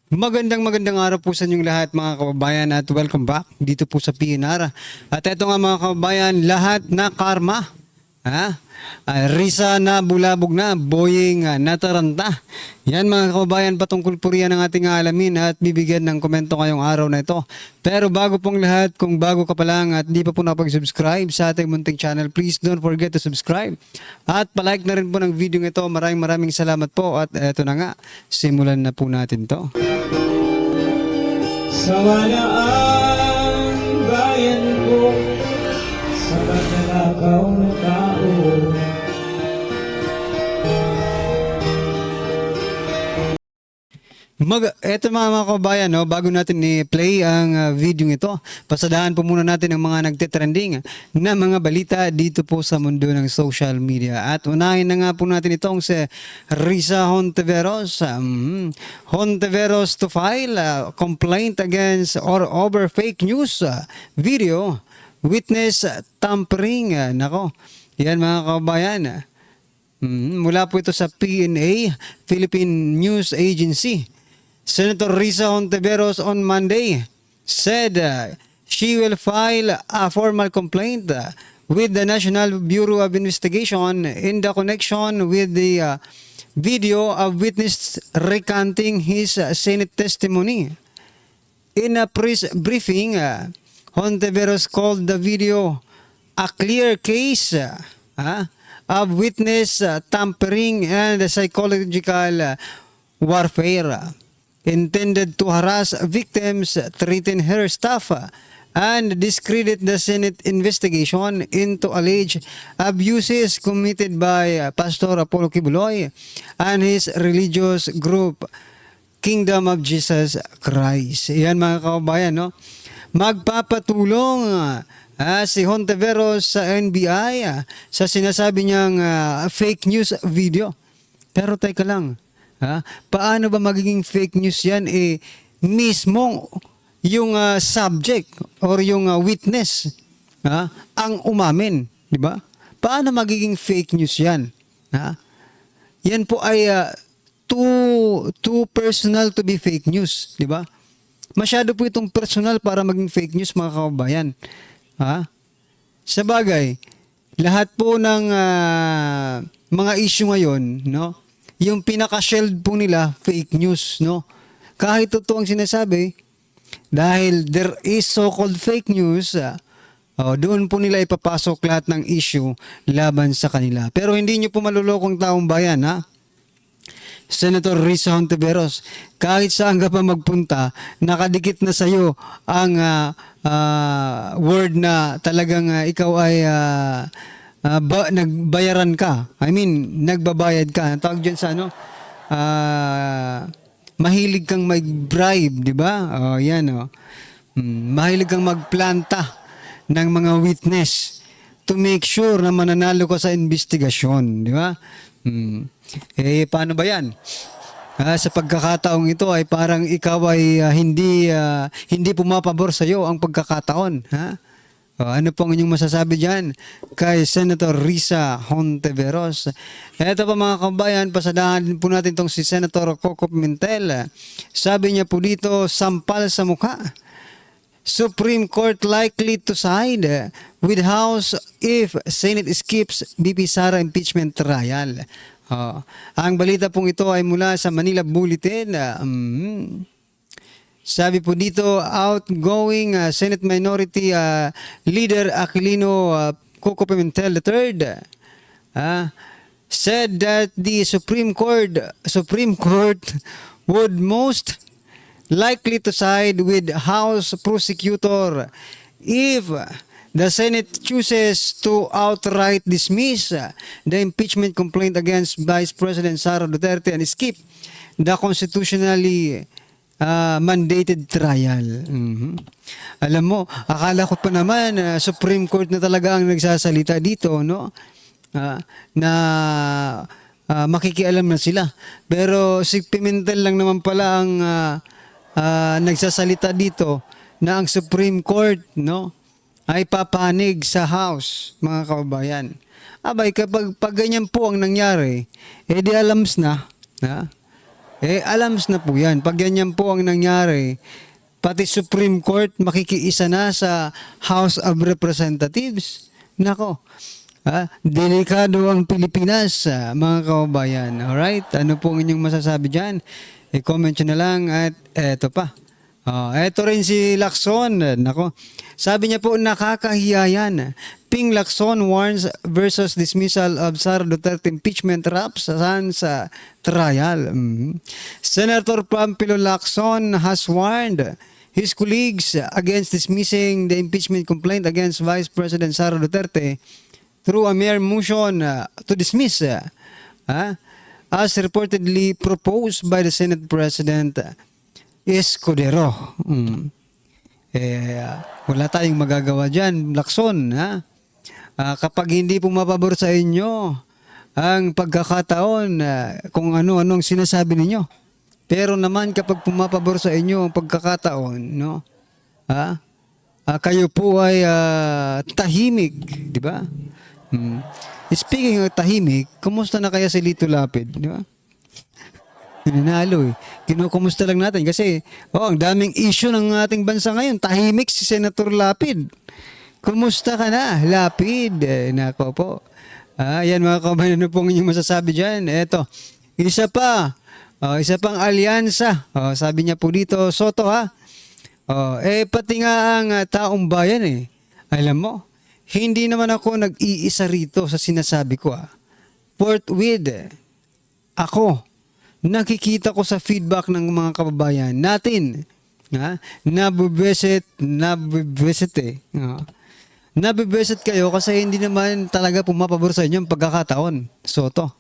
Magandang araw po sa inyong lahat mga kababayan at welcome back dito po sa PNR. At eto nga mga kababayan, lahat na karma. Ha? Risa na bulabog na, Boying nataranta. Yan mga kababayan, patungkol po riyan ang ating alamin at bibigyan ng komento ngayong araw na ito. Pero bago pong lahat, kung bago ka pa lang at di pa po nakapag-subscribe sa ating munting channel, please don't forget to subscribe. At palike na rin po ng video ito. Maraming salamat po at eto na nga, simulan na po natin to. Sawa na ang bayan ko sa pagnanakaw ng tao. Eto mga kababayan, no, bago natin i-play ang video ito, pasadahan po muna natin ang mga nagtitrending na mga balita dito po sa mundo ng social media. At unahin na nga po natin itong si Risa Hontiveros. Hontiveros to file complaint against or over fake news video, witness tampering. Nako, yan mga kababayan. Mula po ito sa PNA, Philippine News Agency. Senator Risa Hontiveros on Monday said she will file a formal complaint with the National Bureau of Investigation in the connection with the video of witness recanting his Senate testimony. In a press briefing, Hontiveros called the video a clear case of witness tampering and psychological warfare intended to harass victims, threaten her staff, and discredit the Senate investigation into alleged abuses committed by Pastor Apollo Kibuloy and his religious group, Kingdom of Jesus Christ. Yan mga kababayan, no? Magpapatulong si Hontiveros sa NBI sa sinasabi niyang fake news video. Pero teka lang, paano ba magiging fake news yan? Mismong yung subject or yung witness ang umamin, di ba? Paano magiging fake news yan? Yan po ay too personal to be fake news, di ba? Masyado po itong personal para maging fake news mga kababayan. Sa bagay, lahat po ng mga issue ngayon, no? Yung pinaka-shelled po nila, fake news, no? Kahit totoo ang sinasabi, dahil there is so-called fake news, doon po nila ipapasok lahat ng issue laban sa kanila. Pero hindi nyo po malulokong taong bayan, ha? Senator Risa Hontiveros, kahit saan ka pa magpunta, nakadikit na sa'yo ang word na talagang ikaw ay nagbayaran ka. I mean, nagbabayad ka. Ang tawag dyan sa ano? Mahilig kang mag-bribe, di ba? Yan, mahilig kang magplanta ng mga witness to make sure na mananalo ka sa investigasyon, di ba? Paano ba yan? Sa pagkakataong ito ay parang ikaw ay hindi pumapabor sa iyo ang pagkakataon. Ano po ang inyong masasabi dyan kay Senator Risa Hontiveros? Ito pa mga kabayan, pasadahan po natin itong si Senator Coco Pimentel. Sabi niya po dito, sampal sa mukha. Supreme Court likely to side with House if Senate skips BP Sara impeachment trial. Ang balita pong ito ay mula sa Manila Bulletin. Sabi po dito, outgoing Senate Minority Leader Aquilino Coco Pimentel III said that the Supreme Court would most likely to side with House prosecutor if the Senate chooses to outright dismiss the impeachment complaint against Vice President Sara Duterte and skip the constitutionally mandated trial. Alam mo, akala ko pa naman Supreme Court na talaga ang nagsasalita dito, no? Na makikialam na sila. Pero si Pimentel lang naman pala ang nagsasalita dito na ang Supreme Court, no, ay papanig sa House, mga kababayan. Abay, kapag ganyan po ang nangyari, di alams na, Alams na po yan. Pag ganyan po ang nangyari, pati Supreme Court makikiisa na sa House of Representatives. Nako, delikado ang Pilipinas, mga kababayan. Alright, ano po ang inyong masasabi dyan? I-comment nyo na lang at eto pa. Eto rin si Lacson. Nako, sabi niya po nakakahiya yan. Ping Lacson warns versus dismissal of Sara Duterte impeachment rap sa trial. Senator Pampilo Lacson has warned his colleagues against dismissing the impeachment complaint against Vice President Sara Duterte through a mere motion to dismiss as reportedly proposed by the Senate President Escudero. Wala tayong magagawa dyan, Lacson. Kapag hindi pumapabor sa inyo ang pagkakataon, kung ano-anong sinasabi ninyo. Pero naman kapag pumapabor sa inyo ang pagkakataon, no? Kayo po ay tahimik, di ba? Speaking of tahimik, kumusta na kaya si Lito Lapid, di ba? Nanalo eh. Kinukumusta lang natin kasi ang daming issue ng ating bansa ngayon. Tahimik si Senator Lapid. Kumusta ka na, Lapid? Nako po. Yan mga kabayan, ano pong inyong masasabi dyan? Eto, isa pang alyansa. Sabi niya po dito, Soto pati nga ang taong bayan Alam mo, hindi naman ako nag-iisa rito sa sinasabi ko Forthwith, ako, nakikita ko sa feedback ng mga kababayan natin. Nabibesit Nabibesit kayo kasi hindi naman talaga pumapabor sa inyo ang pagkakataon. Soto.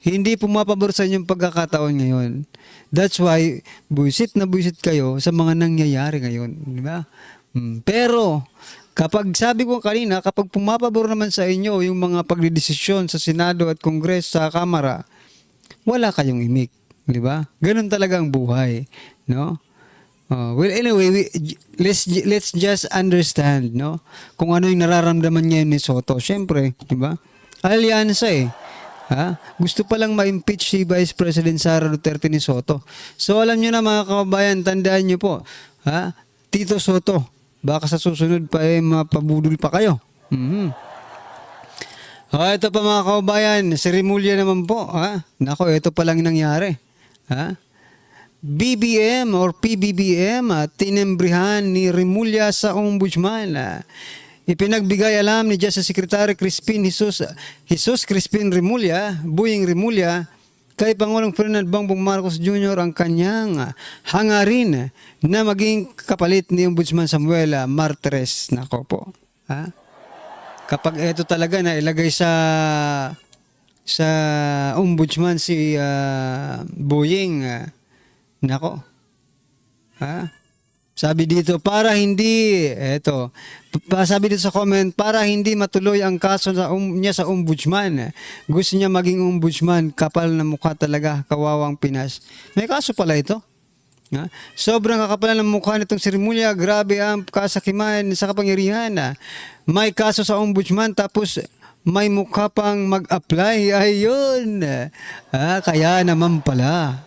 Hindi pumapabor sa inyo ang pagkakataon ngayon. That's why, buisit na buisit kayo sa mga nangyayari ngayon. Di ba? Pero, kapag sabi ko kanina, kapag pumapabor naman sa inyo yung mga pagdidesisyon sa Senado at Kongres sa Kamara, wala kayong imik. Di ba? Ganun talaga ang buhay. No? Well, anyway, let's just understand, no? Kung ano yung nararamdaman ngayon ni Soto. Siyempre, di ba? Alyansa Gusto pa lang ma-impeach si Vice President Sara Duterte ni Soto. So, alam nyo na mga kababayan, tandaan nyo po, Tito Soto, baka sa susunod pa mapabudol pa kayo. Ito pa mga kababayan, si Remulla naman po, Nako, ito pa lang nangyari. BBM or PBBM tinembrihan ni Remulla sa ombudsman. Ipinagbigay alam ni Justice Secretary Crispin Jesus Crispin Remulla, Boying Remulla, kay Pangulong Ferdinand Bongbong Marcos Jr. ang kanyang hangarin na maging kapalit ni Ombudsman Samuel Martires. Nako po. Kapag ito talaga na ilagay sa ombudsman si Boying, nako. Sabi dito, sabi dito sa comment, para hindi matuloy ang kaso niya sa ombudsman. Gusto niya maging ombudsman, kapal na mukha talaga, kawawang Pinas. May kaso pala ito. Sobrang kakapal ng mukha nitong si Remulla, grabe ang kasakiman sa kapangyarihan. May kaso sa ombudsman, tapos may mukha pang mag-apply. Ayun. Kaya naman pala,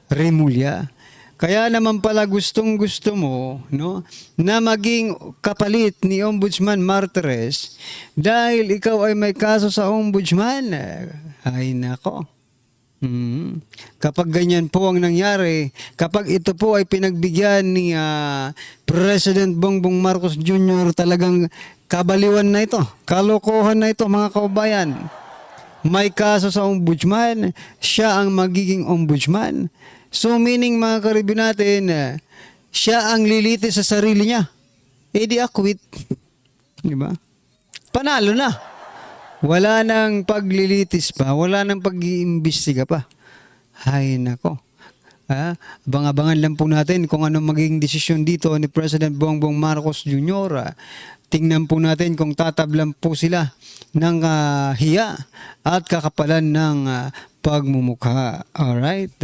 Remulla. Kaya naman pala gustong-gusto mo, no, na maging kapalit ni Ombudsman Martires dahil ikaw ay may kaso sa ombudsman. Ay nako. Kapag ganyan po ang nangyari, kapag ito po ay pinagbigyan ni President Bongbong Marcos Jr., talagang kabaliwan na ito, kalokohan na ito mga kababayan. May kaso sa ombudsman, siya ang magiging ombudsman. So meaning mga karibyo natin, siya ang lilitis sa sarili niya. Di akwit. Di ba? Panalo na. Wala nang paglilitis pa, wala nang pag-iimbestiga pa. Hay nako. Abang-abangan lang po natin kung anong magiging desisyon dito ni President Bongbong Marcos Jr. Tingnan po natin kung tatablan po sila ng hiya at kakapalan ng pagmumukha. Alright?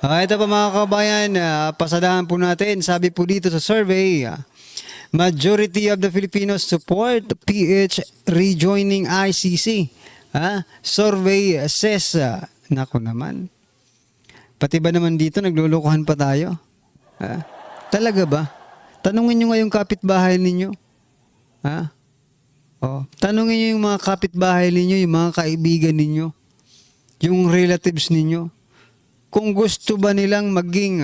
Ito pa mga kabayan, pasadahan po natin. Sabi po dito sa survey, majority of the Filipinos support PH rejoining ICC. Survey says, nako naman, Pati ba naman dito, naglulukuhan pa tayo? Ha? Talaga ba? Tanungin nyo nga yung kapitbahay ninyo. Ha? Oh, tanungin nyo yung mga kapitbahay ninyo, yung mga kaibigan ninyo, yung relatives ninyo. Kung gusto ba nilang maging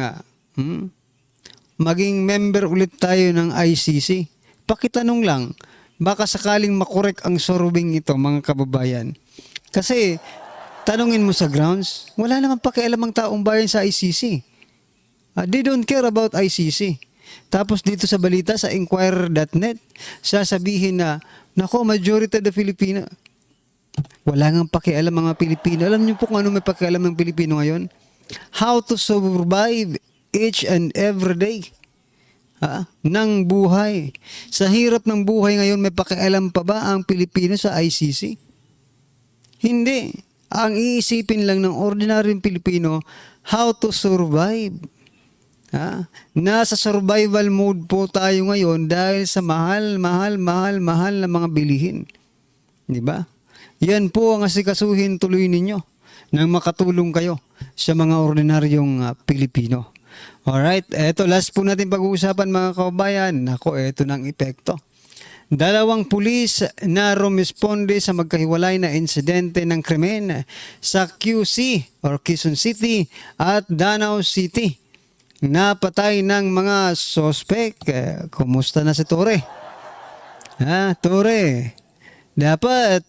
member ulit tayo ng ICC, pakitanong lang. Baka sakaling makorek ang sorbing ito, mga kababayan. Kasi, tanungin mo sa grounds, wala naman pakialam ang taong bayan sa ICC. They don't care about ICC. Tapos dito sa balita, sa Inquirer.net, sasabihin na, nako, majority of the Filipino. Wala ngang pakialam mga Pilipino. Alam niyo po kung ano may pakialam ng Pilipino ngayon? How to survive each and every day. Ng buhay. Sa hirap ng buhay ngayon, may pakialam pa ba ang Pilipino sa ICC? Hindi. Ang iisipin lang ng ordinaryong Pilipino, how to survive. Nasa survival mode po tayo ngayon dahil sa mahal na mga bilihin. Di ba? Yan po ang asikasuhin tuloy ninyo nang makatulong kayo sa mga ordinaryong Pilipino. Alright, eto last po natin pag-uusapan mga kababayan. Ako, eto ng epekto. 2 pulis na rumisponde sa magkahiwalay na insidente ng krimen sa QC or Quezon City at Danau City. Napatay ng mga sospek. Kumusta na si Tore? Tore, dapat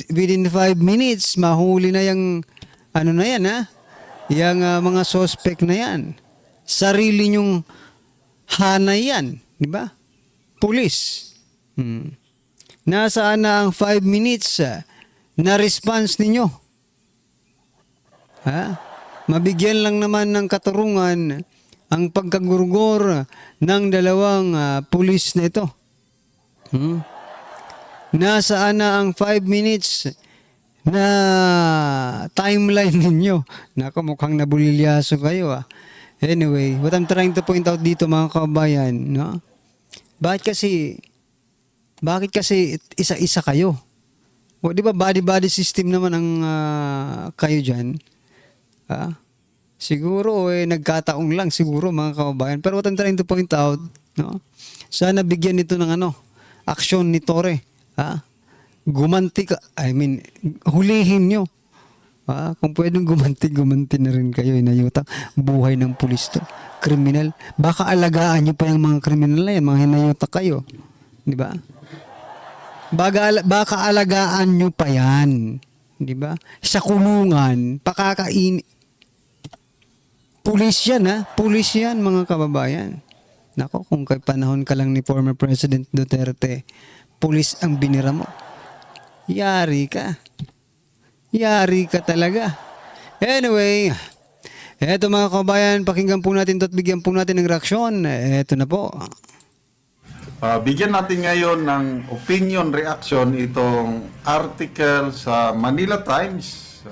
within 5 minutes mahuli na yung ano na yan yung mga sospek na yan. Sarili nyong hanay yan, di ba? Pulis. Nasaan na ang 5 minutes na response ninyo? Mabigyan lang naman ng katarungan ang pagkagurgor ng 2 pulis na ito. Nasaan na ang 5 minutes na timeline ninyo? Nako, mukhang nabulilyaso kayo Anyway, what I'm trying to point out dito mga kababayan, no? Bakit kasi isa-isa kayo? O, di ba body system naman ang kayo dyan? Siguro nagkataong lang siguro mga kababayan. Pero what I'm trying to point out, no? Sana bigyan nito ng aksyon ni Tore. Gumanti ka, hulihin nyo. Kung pwedeng gumanti na rin kayo. Inayutang buhay ng pulis to. Kriminal. Baka alagaan nyo pa yung mga kriminal na yan. Mga hinayutak kayo. Di ba? Baka alagaan nyo pa yan. Di ba? Sa kulungan, pakakain. Pulis yan Pulis yan mga kababayan. Nako, kung kay panahon ka lang ni former President Duterte, pulis ang binira mo. Yari ka. Yari ka talaga. Anyway, eto mga kababayan, pakinggan po natin at bigyan po natin ng reaksyon. Eto na po. Bigyan natin ngayon ng opinion reaction itong article sa Manila Times.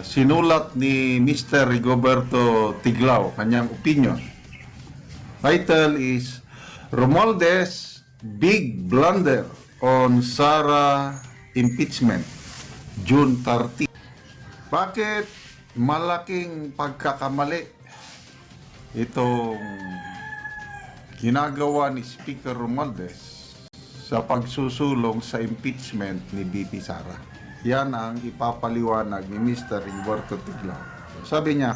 Sinulat ni Mr. Rigoberto Tiglao, kanyang opinion. Title is Romualdez Big Blunder on Sara Impeachment, June 30. Bakit malaking pagkakamali itong ginagawa ni Speaker Romualdez sa pagsusulong sa impeachment ni VP Sara? Yan ang ipapaliwanag ni Mr. Rigoberto Tiglao. Sabi niya,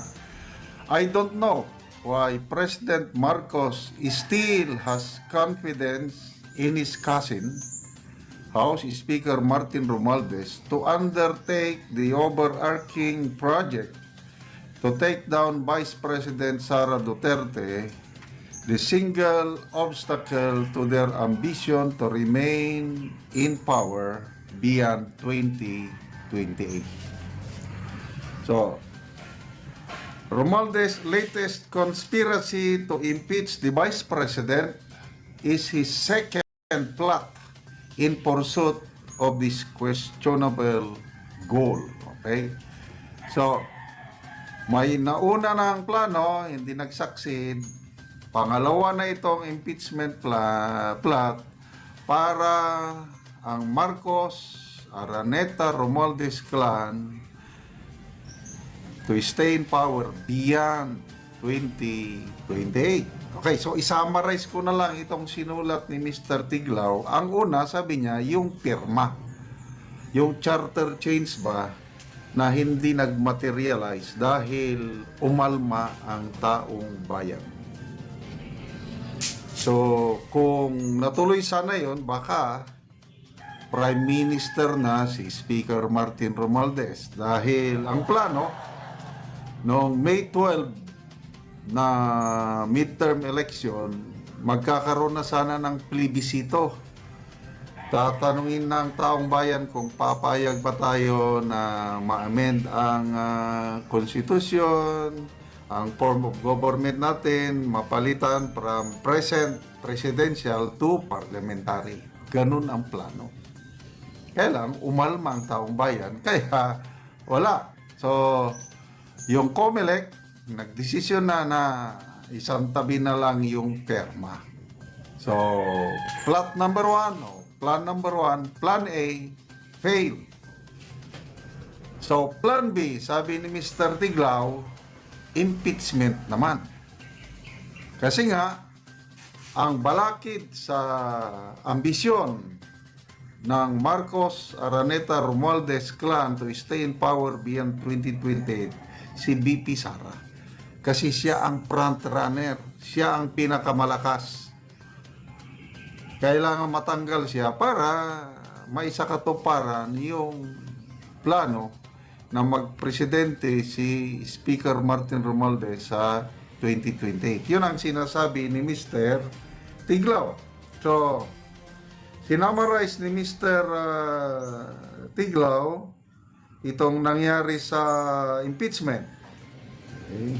I don't know why President Marcos still has confidence in his cousin, House Speaker Martin Romualdez, to undertake the overarching project to take down Vice President Sara Duterte, the single obstacle to their ambition to remain in power beyond 2028. So, Romualdez's latest conspiracy to impeach the Vice President is his second plot in pursuit of this questionable goal. Okay? So, may nauna na ang plano, hindi nag-succeed. Pangalawa na itong impeachment plot para ang Marcos, Araneta, Romualdez clan to stay in power beyond 2028. Okay, so isummarize ko na lang itong sinulat ni Mr. Tiglao. Ang una, sabi niya, yung pirma. Yung charter change ba na hindi nagmaterialize dahil umalma ang taong bayan. So, kung natuloy sana yon, baka Prime Minister na si Speaker Martin Romualdez. Dahil ang plano, noong May 12 na midterm election, magkakaroon na sana ng plebisito. Tatanungin ng taong bayan kung papayag ba tayo na ma-amend ang konstitusyon, ang form of government natin, mapalitan from present presidential to parliamentary. Ganun ang plano. Kaya lang, umalma ang taong bayan, kaya wala. So, yung COMELEC, nagdesisyon na isang tabi na lang yung perma. So, plan number one, plan A, fail. So, plan B, sabi ni Mr. Tiglao, impeachment naman. Kasi nga, ang balakid sa ambisyon ng Marcos Araneta Romualdez clan to stay in power beyond 2028, si BP Sara. Kasi siya ang front runner, siya ang pinakamalakas. Kailangan matanggal siya para may sakatuparan yung plano na magpresidente si Speaker Martin Romualdez sa 2028. Yun ang sinasabi ni Mr. Tiglao. So, sinamarize ni Mr. Tiglao itong nangyari sa impeachment. Okay.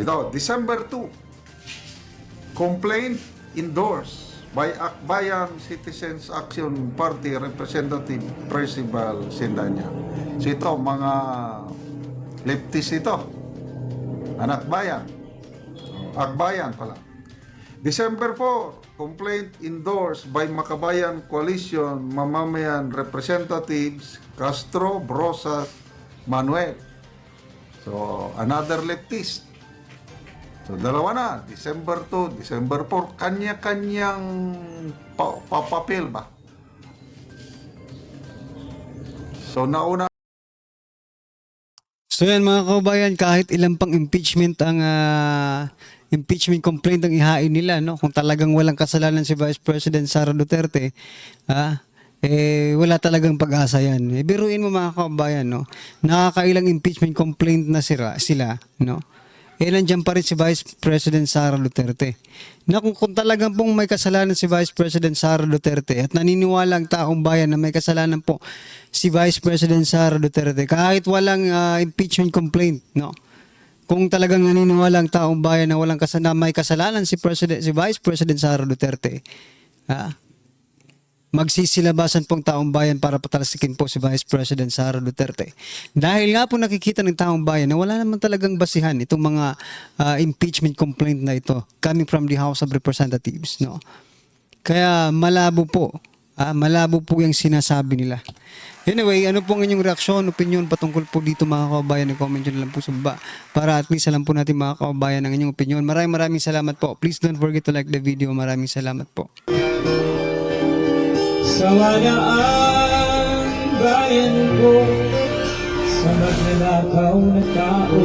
Ito, December 2, complaint endorsed by Akbayan Citizens Action Party Representative Percival Sendanya. So ito, mga leftist ito. Anak bayan. Akbayan pala. December 4, complaint endorsed by Makabayan Coalition Mamamayan Representatives Castro Brosas Manuel. So, another leftist. So, dalawa na. December 2, December 4. Kanya-kanyang papapil ba? So, nauna. So yan mga kabayan, kahit ilang pang impeachment ang impeachment complaint ang ihain nila, no? Kung talagang walang kasalanan si Vice President Sara Duterte, wala talagang pag-asa yan. Biruin mo mga kabayan, no? Nakakailang impeachment complaint na sila, no? Nandiyan pa rin si Vice President Sara Duterte. Na kung talagang pong may kasalanan si Vice President Sara Duterte at naniniwala ang taong bayan na may kasalanan po si Vice President Sara Duterte, kahit walang impeachment complaint, no? Kung talagang naniniwala ang taong bayan na walang may kasalanan si Vice President Sara Duterte, magsisilabasan pong taong bayan para patalsikin po si Vice President Sara Duterte. Dahil nga po nakikita ng taong bayan na wala naman talagang basihan itong mga impeachment complaint na ito coming from the House of Representatives, no? Kaya malabo po yung sinasabi nila. Anyway, ano pong inyong reaksyon, opinion patungkol po dito mga kababayan? Comment nyo na lang po sa baba para at least alam po natin mga kababayan ang inyong opinion. Maraming salamat po. Please don't forget to like the video. Maraming salamat po. Sawa na ang bayan ko sa magnanakaw na tao.